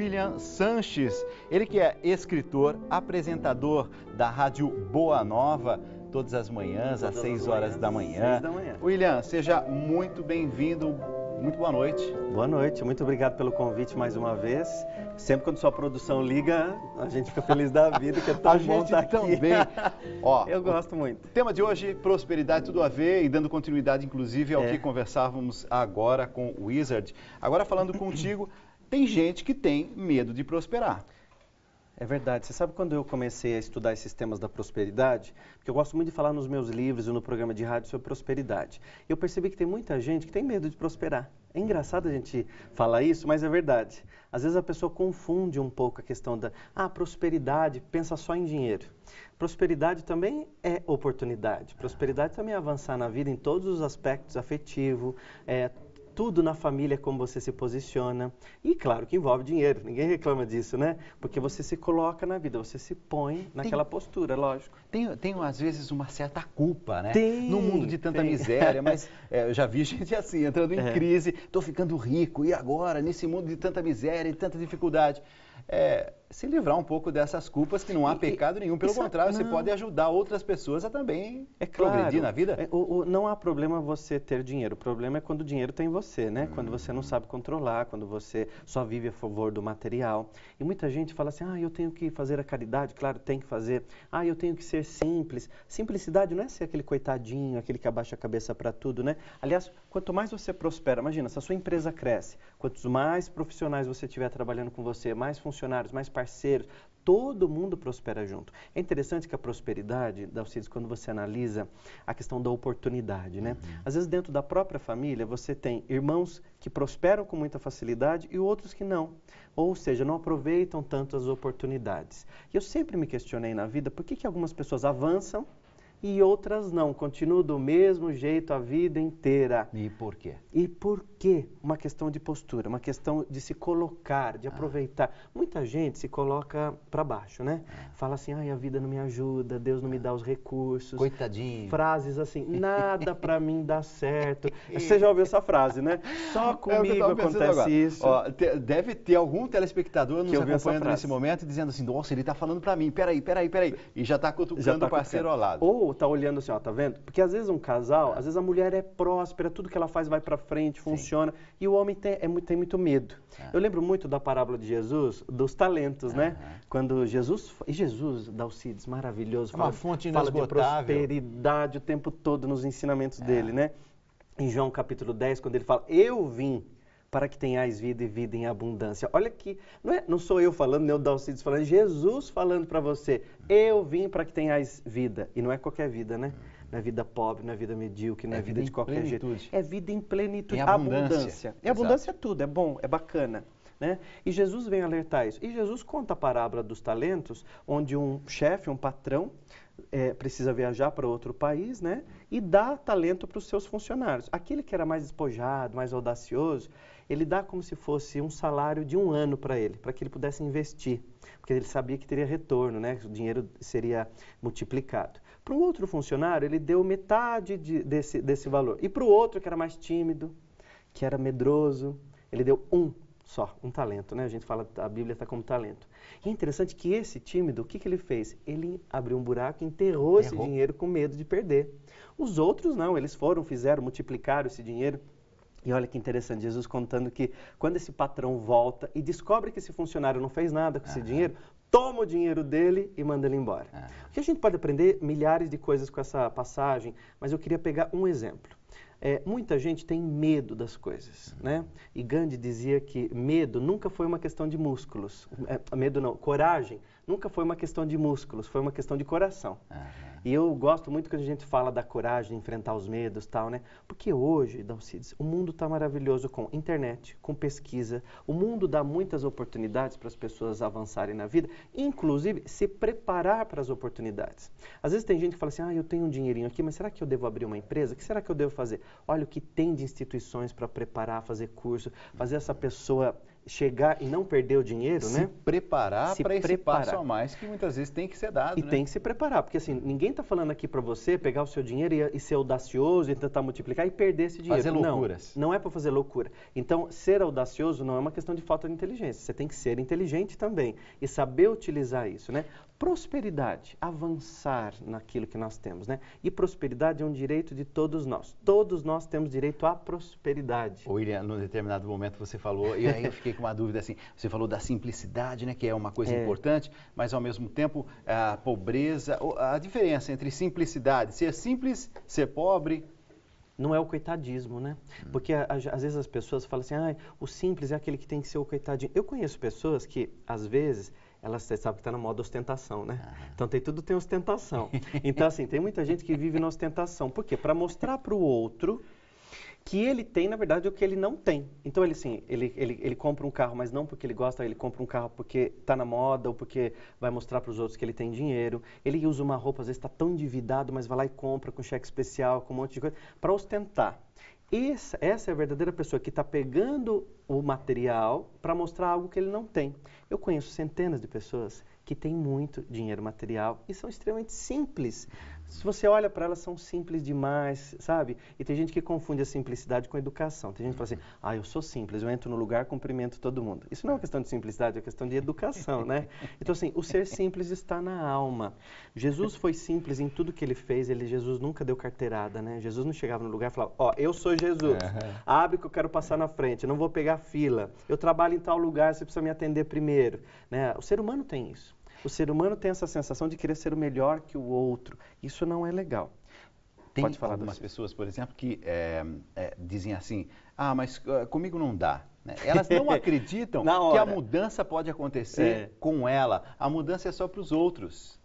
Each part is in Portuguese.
William Sanches, ele que é escritor, apresentador da Rádio Boa Nova, todas as manhãs, às 6 horas da manhã. William, seja muito bem-vindo, muito boa noite. Boa noite, muito obrigado pelo convite mais uma vez. Sempre quando sua produção liga, a gente fica feliz da vida, que é tão bom estar aqui. Também. Ó, eu gosto muito. O tema de hoje, prosperidade, tudo a ver, e dando continuidade, inclusive, ao que conversávamos agora com o Wizard. Agora, falando contigo, tem gente que tem medo de prosperar. É verdade. Você sabe quando eu comecei a estudar esses temas da prosperidade? Porque eu gosto muito de falar nos meus livros e no programa de rádio sobre prosperidade. Eu percebi que tem muita gente que tem medo de prosperar. É engraçado a gente falar isso, mas é verdade. Às vezes a pessoa confunde um pouco a questão da prosperidade, pensa só em dinheiro. Prosperidade também é oportunidade. Prosperidade também é avançar na vida em todos os aspectos, afetivo, tudo na família, como você se posiciona. E claro que envolve dinheiro, ninguém reclama disso, né? Porque você se coloca na vida, você se põe naquela postura, lógico. Tem às vezes uma certa culpa, né? Tem, no mundo de tanta miséria, mas eu já vi gente assim, entrando em crise, estou ficando rico, e agora, nesse mundo de tanta miséria e tanta dificuldade? Se livrar um pouco dessas culpas, que não há pecado nenhum, pelo contrário, você pode ajudar outras pessoas a também progredir na vida. Não há problema você ter dinheiro, o problema é quando o dinheiro tem você, né? Quando você não sabe controlar, quando você só vive a favor do material. E muita gente fala assim, eu tenho que fazer a caridade, claro, tem que fazer. Eu tenho que ser simples. Simplicidade não é ser aquele coitadinho, aquele que abaixa a cabeça para tudo, né? Aliás, quanto mais você prospera, imagina, se a sua empresa cresce, quantos mais profissionais você tiver trabalhando com você, mais funcionários, mais parceiros, todo mundo prospera junto. É interessante que a prosperidade, Dalcides, quando você analisa a questão da oportunidade, né? Às vezes dentro da própria família você tem irmãos que prosperam com muita facilidade e outros que não. Ou seja, não aproveitam tanto as oportunidades. E eu sempre me questionei na vida por que algumas pessoas avançam e outras não, continuam do mesmo jeito a vida inteira. E por quê? E por quê? Uma questão de postura, uma questão de se colocar, de aproveitar. Muita gente se coloca para baixo, né? Fala assim, a vida não me ajuda, Deus não me dá os recursos. Coitadinho. Frases assim, nada para mim dá certo. Você já ouviu essa frase, né? Só comigo acontece isso. Deve ter algum telespectador nos acompanhando nesse momento dizendo assim, nossa, ele está falando para mim, peraí. E já está cutucando o parceiro ao lado. Ou tá olhando assim, tá vendo? Porque às vezes um casal, às vezes a mulher é próspera, tudo que ela faz vai para frente, funciona, e o homem tem muito medo. Eu lembro muito da parábola de Jesus, dos talentos, né? Quando Jesus, Dalcides, maravilhoso, uma fonte fala de inesgotável. prosperidade o tempo todo nos ensinamentos dele, né? Em João capítulo 10, quando ele fala, eu vim para que tenhais vida e vida em abundância. Olha que, não sou eu falando, nem o Dalcides falando, Jesus falando para você, eu vim para que tenhais vida. E não é qualquer vida, né? Não é vida pobre, não é vida medíocre, não é vida de qualquer jeito. É vida em plenitude, em abundância. E abundância é tudo, é bom, é bacana. Né? E Jesus vem alertar isso. E Jesus conta a parábola dos talentos, onde um chefe, um patrão, precisa viajar para outro país, né? E dá talento para os seus funcionários. Aquele que era mais despojado, mais audacioso, ele dá como se fosse um salário de 1 ano para ele, para que ele pudesse investir, porque ele sabia que teria retorno, né? O dinheiro seria multiplicado. Para um outro funcionário, ele deu metade desse valor. E para o outro, que era mais tímido, que era medroso, ele deu um talento, né? A gente fala, a Bíblia está como talento. E é interessante que esse tímido, o que ele fez? Ele abriu um buraco e enterrou esse dinheiro com medo de perder. Os outros não, eles fizeram, multiplicaram esse dinheiro. E olha que interessante, Jesus contando que quando esse patrão volta e descobre que esse funcionário não fez nada com esse dinheiro, toma o dinheiro dele e manda ele embora. O que a gente pode aprender milhares de coisas com essa passagem, mas eu queria pegar um exemplo. Muita gente tem medo das coisas, né? E Gandhi dizia que medo nunca foi uma questão de músculos. Coragem nunca foi uma questão de músculos, foi uma questão de coração. E eu gosto muito quando a gente fala da coragem de enfrentar os medos e tal, né? Porque hoje, Dalcides, o mundo está maravilhoso com internet, com pesquisa. O mundo dá muitas oportunidades para as pessoas avançarem na vida, inclusive se preparar para as oportunidades. Às vezes tem gente que fala assim, eu tenho um dinheirinho aqui, mas será que eu devo abrir uma empresa? O que será que eu devo fazer? Olha o que tem de instituições para preparar, fazer curso, fazer essa pessoa chegar e não perder o dinheiro, se preparar para esse passo a mais que muitas vezes tem que ser dado, e tem que se preparar, porque assim, ninguém está falando aqui para você pegar o seu dinheiro e ser audacioso e tentar multiplicar e perder esse dinheiro. Fazer loucuras. Não é para fazer loucura. Então, ser audacioso não é uma questão de falta de inteligência. Você tem que ser inteligente também e saber utilizar isso, né? Prosperidade, avançar naquilo que nós temos, né? E prosperidade é um direito de todos nós. Todos nós temos direito à prosperidade. William, num determinado momento você falou, e aí eu fiquei com uma dúvida assim, você falou da simplicidade, né, que é uma coisa importante, mas ao mesmo tempo a pobreza, a diferença entre simplicidade, ser simples, ser pobre. Não é o coitadismo, né? Porque às vezes as pessoas falam assim, o simples é aquele que tem que ser o coitadinho. Eu conheço pessoas que, às vezes, você sabe que está na moda ostentação, né? Então, tudo tem ostentação. Então, assim, tem muita gente que vive na ostentação. Por quê? Para mostrar para o outro que ele tem, na verdade, o que ele não tem. Então, ele compra um carro, mas não porque ele gosta, ele compra um carro porque está na moda ou porque vai mostrar para os outros que ele tem dinheiro. Ele usa uma roupa, às vezes está tão endividado, mas vai lá e compra com cheque especial, com um monte de coisa, para ostentar. Essa é a verdadeira pessoa que está pegando o material para mostrar algo que ele não tem. Eu conheço centenas de pessoas que têm muito dinheiro material e são extremamente simples. Se você olha para elas, são simples demais, sabe? E tem gente que confunde a simplicidade com a educação. Tem gente que fala assim, eu sou simples, eu entro no lugar, cumprimento todo mundo. Isso não é uma questão de simplicidade, é uma questão de educação, né? Então, assim, o ser simples está na alma. Jesus foi simples em tudo que ele fez, Jesus nunca deu carteirada, né? Jesus não chegava no lugar e falava, eu sou Jesus, abre que eu quero passar na frente, eu não vou pegar fila, eu trabalho em tal lugar, você precisa me atender primeiro, né? O ser humano tem isso. O ser humano tem essa sensação de querer ser o melhor que o outro. Isso não é legal. Tem algumas pessoas, por exemplo, que dizem assim, mas comigo não dá. Né? Elas não acreditam que a mudança pode acontecer com ela. A mudança é só para os outros.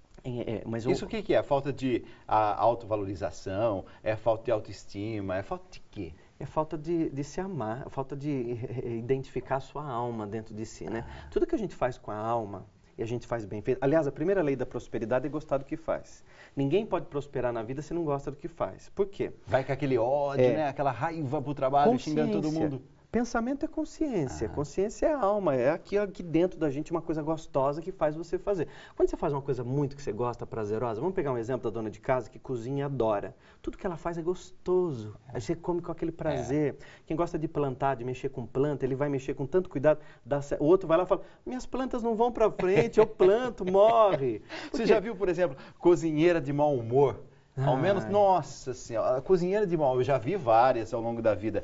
Mas isso o que é? Falta de autovalorização? É falta de autoestima? É falta de quê? É falta de se amar, é falta de identificar a sua alma dentro de si, né? Tudo que a gente faz com a alma, e a gente faz bem feito. Aliás, a primeira lei da prosperidade é gostar do que faz. Ninguém pode prosperar na vida se não gosta do que faz. Por quê? Vai com aquele ódio, né? Aquela raiva pro trabalho, xingando todo mundo. Pensamento é consciência, consciência é alma, é aqui dentro da gente uma coisa gostosa que faz você fazer. Quando você faz uma coisa muito que você gosta, prazerosa, vamos pegar um exemplo da dona de casa que cozinha e adora. Tudo que ela faz é gostoso, aí você come com aquele prazer. Quem gosta de plantar, de mexer com planta, ele vai mexer com tanto cuidado, o outro vai lá e fala, minhas plantas não vão para frente, eu planto, morre. Você já viu, por exemplo, cozinheira de mau humor? Ao menos, nossa senhora, a cozinheira de mau humor, eu já vi várias ao longo da vida.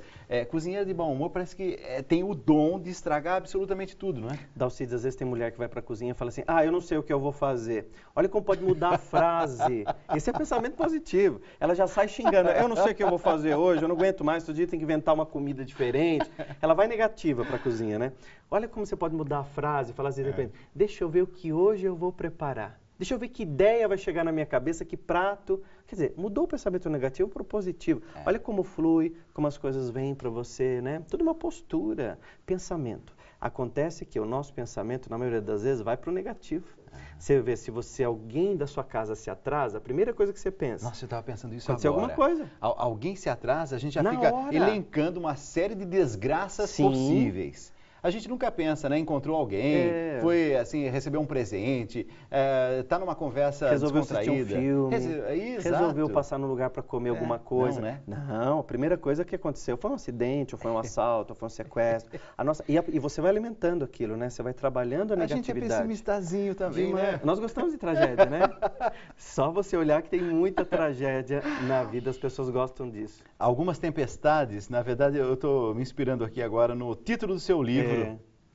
Cozinheira de mau humor parece que tem o dom de estragar absolutamente tudo, não é? Dalcides, às vezes tem mulher que vai para a cozinha e fala assim, eu não sei o que eu vou fazer. Olha como pode mudar a frase. Esse é pensamento positivo. Ela já sai xingando, eu não sei o que eu vou fazer hoje, eu não aguento mais, todo dia tem que inventar uma comida diferente. Ela vai negativa para a cozinha, né? Olha como você pode mudar a frase, falar assim, de repente, deixa eu ver o que hoje eu vou preparar. Deixa eu ver que ideia vai chegar na minha cabeça, que prato. Quer dizer, mudou o pensamento negativo para o positivo. Olha como flui, como as coisas vêm para você, né? Tudo uma postura, pensamento. Acontece que o nosso pensamento, na maioria das vezes, vai para o negativo. Você vê, se alguém da sua casa se atrasa, a primeira coisa que você pensa... Nossa, eu estava pensando isso agora. Alguma coisa. Alguém se atrasa, a gente já fica elencando uma série de desgraças possíveis. A gente nunca pensa, né? Encontrou alguém, foi assim, recebeu um presente, tá numa conversa descontraída. Assistir um filme, resolveu passar num lugar para comer alguma coisa. Não, né? Não, a primeira coisa que aconteceu foi um acidente, ou foi um assalto, ou foi um sequestro. E você vai alimentando aquilo, né? Você vai trabalhando a negatividade. A gente é pessimistazinho também, né? Nós gostamos de tragédia, né? Só você olhar que tem muita tragédia na vida, as pessoas gostam disso. Algumas tempestades, na verdade, eu estou me inspirando aqui agora no título do seu livro,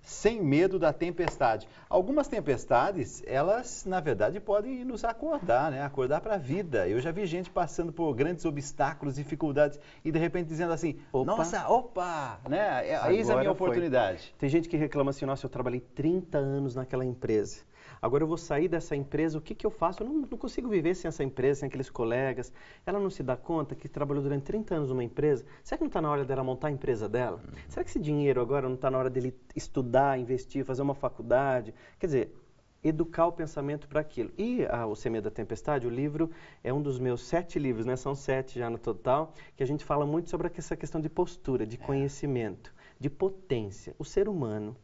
Sem Medo da Tempestade. Algumas tempestades, elas, na verdade, podem nos acordar, né? Acordar para a vida. Eu já vi gente passando por grandes obstáculos, dificuldades, e de repente dizendo assim, opa, né? Eis a minha oportunidade. Tem gente que reclama assim, nossa, eu trabalhei 30 anos naquela empresa. Agora eu vou sair dessa empresa, o que eu faço? Eu não consigo viver sem essa empresa, sem aqueles colegas. Ela não se dá conta que trabalhou durante 30 anos numa empresa. Será que não está na hora dela montar a empresa dela? Será que esse dinheiro agora não está na hora dele estudar, investir, fazer uma faculdade? Quer dizer, educar o pensamento para aquilo. E O Sem Medo da Tempestade, o livro é um dos meus 7 livros, né? São 7 já no total, que a gente fala muito sobre essa questão de postura, de conhecimento, de potência. O ser humano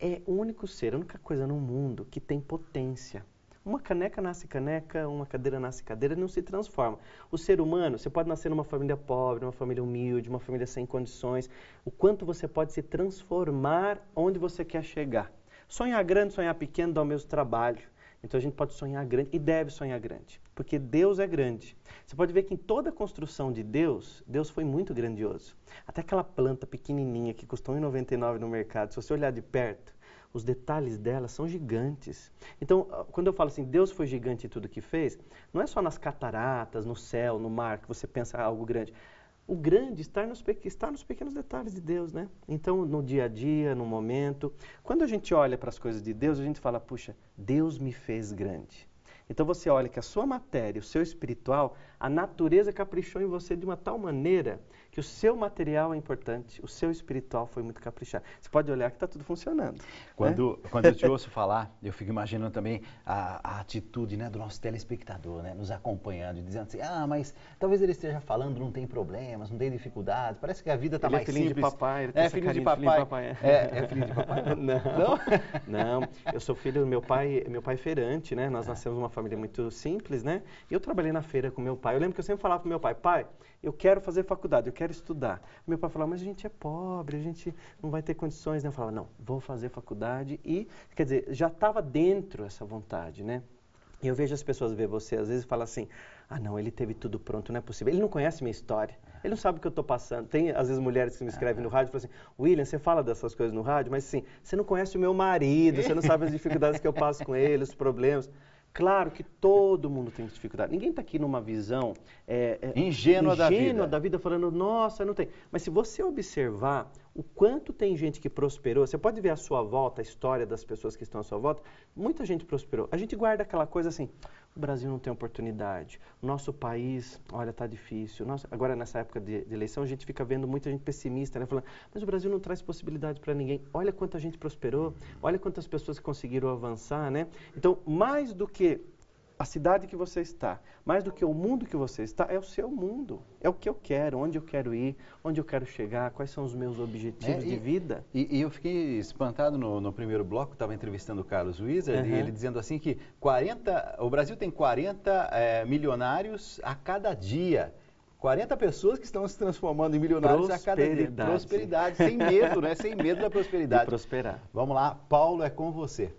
é o único ser, a única coisa no mundo que tem potência. Uma caneca nasce caneca, uma cadeira nasce cadeira e não se transforma. O ser humano, você pode nascer numa família pobre, numa família humilde, uma família sem condições. O quanto você pode se transformar onde você quer chegar. Sonhar grande, sonhar pequeno dá o mesmo trabalho. Então a gente pode sonhar grande e deve sonhar grande, porque Deus é grande. Você pode ver que em toda a construção de Deus, Deus foi muito grandioso. Até aquela planta pequenininha que custou R$1,99 no mercado, se você olhar de perto, os detalhes dela são gigantes. Então, quando eu falo assim, Deus foi gigante em tudo que fez, não é só nas cataratas, no céu, no mar, que você pensa algo grande. O grande está nos pequenos detalhes de Deus, né? Então, no dia a dia, no momento. Quando a gente olha para as coisas de Deus, a gente fala, puxa, Deus me fez grande. Então, você olha que a sua matéria, o seu espiritual, a natureza caprichou em você de uma tal maneira que o seu material é importante, o seu espiritual foi muito caprichado. Você pode olhar que está tudo funcionando. Quando eu te ouço falar, eu fico imaginando também a atitude, né, do nosso telespectador, né, nos acompanhando, dizendo assim, mas talvez ele esteja falando, não tem problemas, não tem dificuldades, parece que a vida está mais simples. Ele é filhinho de papai, ele tem essa filhinho de carinha papai. de papai. É filho de papai? Não, eu sou filho do meu pai é feirante, né, nós nascemos numa família muito simples, né, e eu trabalhei na feira com meu pai. Eu lembro que eu sempre falava para meu pai, eu quero fazer faculdade, eu quero estudar. Meu pai falava, mas a gente é pobre, a gente não vai ter condições, né? Eu falava, não, vou fazer faculdade e, quer dizer, já estava dentro essa vontade, né? E eu vejo as pessoas ver você, às vezes, falam assim, não, ele teve tudo pronto, não é possível. Ele não conhece minha história, ele não sabe o que eu estou passando. Tem, às vezes, mulheres que me escrevem no rádio e falam assim, William, você fala dessas coisas no rádio, mas assim, você não conhece o meu marido, você não sabe as dificuldades que eu passo com ele, os problemas. Claro que todo mundo tem dificuldade. Ninguém está aqui numa visão ingênua da vida, falando, nossa, não tem. Mas se você observar o quanto tem gente que prosperou, você pode ver à sua volta, a história das pessoas que estão à sua volta, muita gente prosperou. A gente guarda aquela coisa assim, o Brasil não tem oportunidade, o nosso país, olha, está difícil. Agora, nessa época de eleição, a gente fica vendo muita gente pessimista, né? Falando, mas o Brasil não traz possibilidade para ninguém. Olha quanta gente prosperou, olha quantas pessoas conseguiram avançar, né? Então, mais do que a cidade que você está, mais do que o mundo que você está, é o seu mundo. É o que eu quero, onde eu quero ir, onde eu quero chegar, quais são os meus objetivos de vida. E eu fiquei espantado no primeiro bloco, estava entrevistando o Carlos Wizard, e ele dizendo assim que o Brasil tem 40 milionários a cada dia. 40 pessoas que estão se transformando em milionários a cada dia. Prosperidade, sem medo, né? Sem medo da prosperidade. De prosperar. Vamos lá, Paulo, é com você.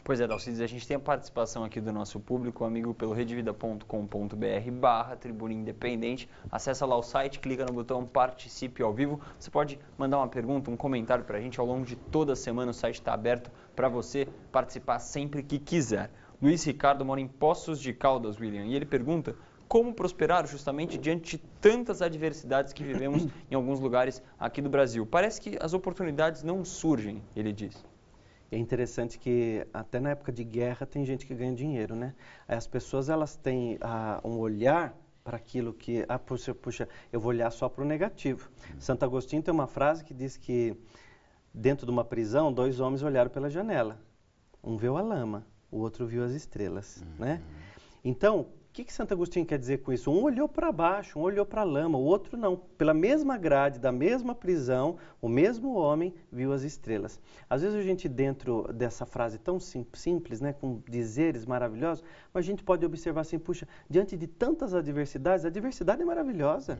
Pois é, Dalcides, a gente tem a participação aqui do nosso público, amigo, pelo redevida.com.br/Tribuna Independente. Acessa lá o site, clica no botão Participe ao vivo. Você pode mandar uma pergunta, um comentário para a gente ao longo de toda a semana. O site está aberto para você participar sempre que quiser. Luiz Ricardo mora em Poços de Caldas, William, e ele pergunta como prosperar justamente diante de tantas adversidades que vivemos em alguns lugares aqui do Brasil. Parece que as oportunidades não surgem, ele diz. É interessante que até na época de guerra tem gente que ganha dinheiro, né? As pessoas, elas têm um olhar para aquilo que, puxa, eu vou olhar só para o negativo. Santo Agostinho tem uma frase que diz que dentro de uma prisão, 2 homens olharam pela janela. Um viu a lama, o outro viu as estrelas, né? Então, o que Santo Agostinho quer dizer com isso? Um olhou para baixo, um olhou para a lama, o outro não. Pela mesma grade, da mesma prisão, o mesmo homem viu as estrelas. Às vezes a gente, dentro dessa frase tão simples, né, com dizeres maravilhosos, mas a gente pode observar assim, puxa, diante de tantas adversidades, a diversidade é maravilhosa.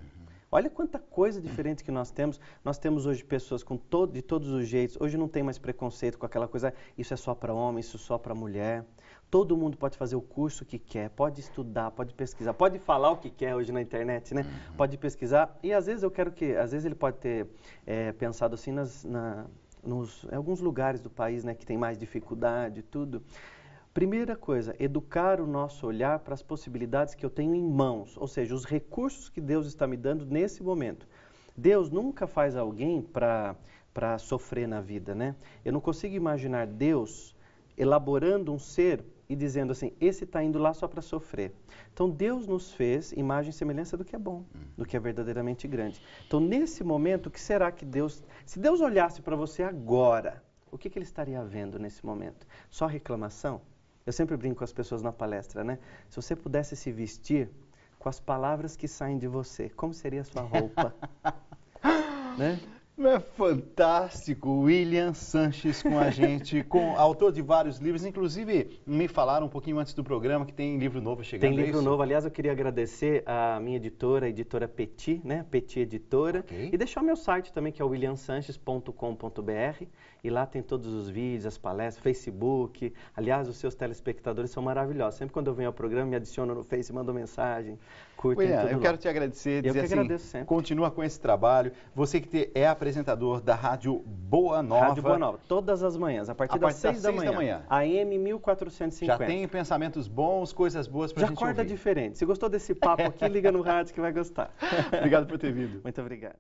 Olha quanta coisa diferente que nós temos. Nós temos hoje pessoas de todos os jeitos. Hoje não tem mais preconceito com aquela coisa, isso é só para homem, isso só para mulher. Todo mundo pode fazer o curso que quer, pode estudar, pode pesquisar, pode falar o que quer hoje na internet, né? Pode pesquisar. E às vezes às vezes ele pode ter pensado assim em alguns lugares do país, né, que tem mais dificuldade e tudo. Primeira coisa, educar o nosso olhar para as possibilidades que eu tenho em mãos, ou seja, os recursos que Deus está me dando nesse momento. Deus nunca faz alguém para sofrer na vida, né? Eu não consigo imaginar Deus elaborando um ser e dizendo assim, esse está indo lá só para sofrer. Então, Deus nos fez imagem e semelhança do que é bom, do que é verdadeiramente grande. Então, nesse momento, o que será que se Deus olhasse para você agora, o que Ele estaria vendo nesse momento? Só reclamação? Eu sempre brinco com as pessoas na palestra, né? Se você pudesse se vestir com as palavras que saem de você, como seria a sua roupa? Né? Não é fantástico? William Sanches com a gente, autor de vários livros, inclusive me falaram um pouquinho antes do programa que tem livro novo chegando. Tem livro novo, aliás, eu queria agradecer a minha editora, a editora Petit, né? Petit Editora, Ok. e deixar o meu site também, que é o williamsanches.com.br, e lá tem todos os vídeos, as palestras, Facebook. Aliás, os seus telespectadores são maravilhosos. Sempre quando eu venho ao programa, me adicionam no Face, mandam mensagem, curtem William, tudo eu lá. quero te agradecer, Eu dizer que assim, agradeço sempre. continua com esse trabalho. Você que é apresentador da Rádio Boa Nova. Rádio Boa Nova, todas as manhãs, a partir das 6 da manhã. AM 1450. Já tem pensamentos bons, coisas boas pra gente ouvir. Já acorda diferente. Se gostou desse papo aqui, liga no rádio que vai gostar. Obrigado por ter vindo. Muito obrigado.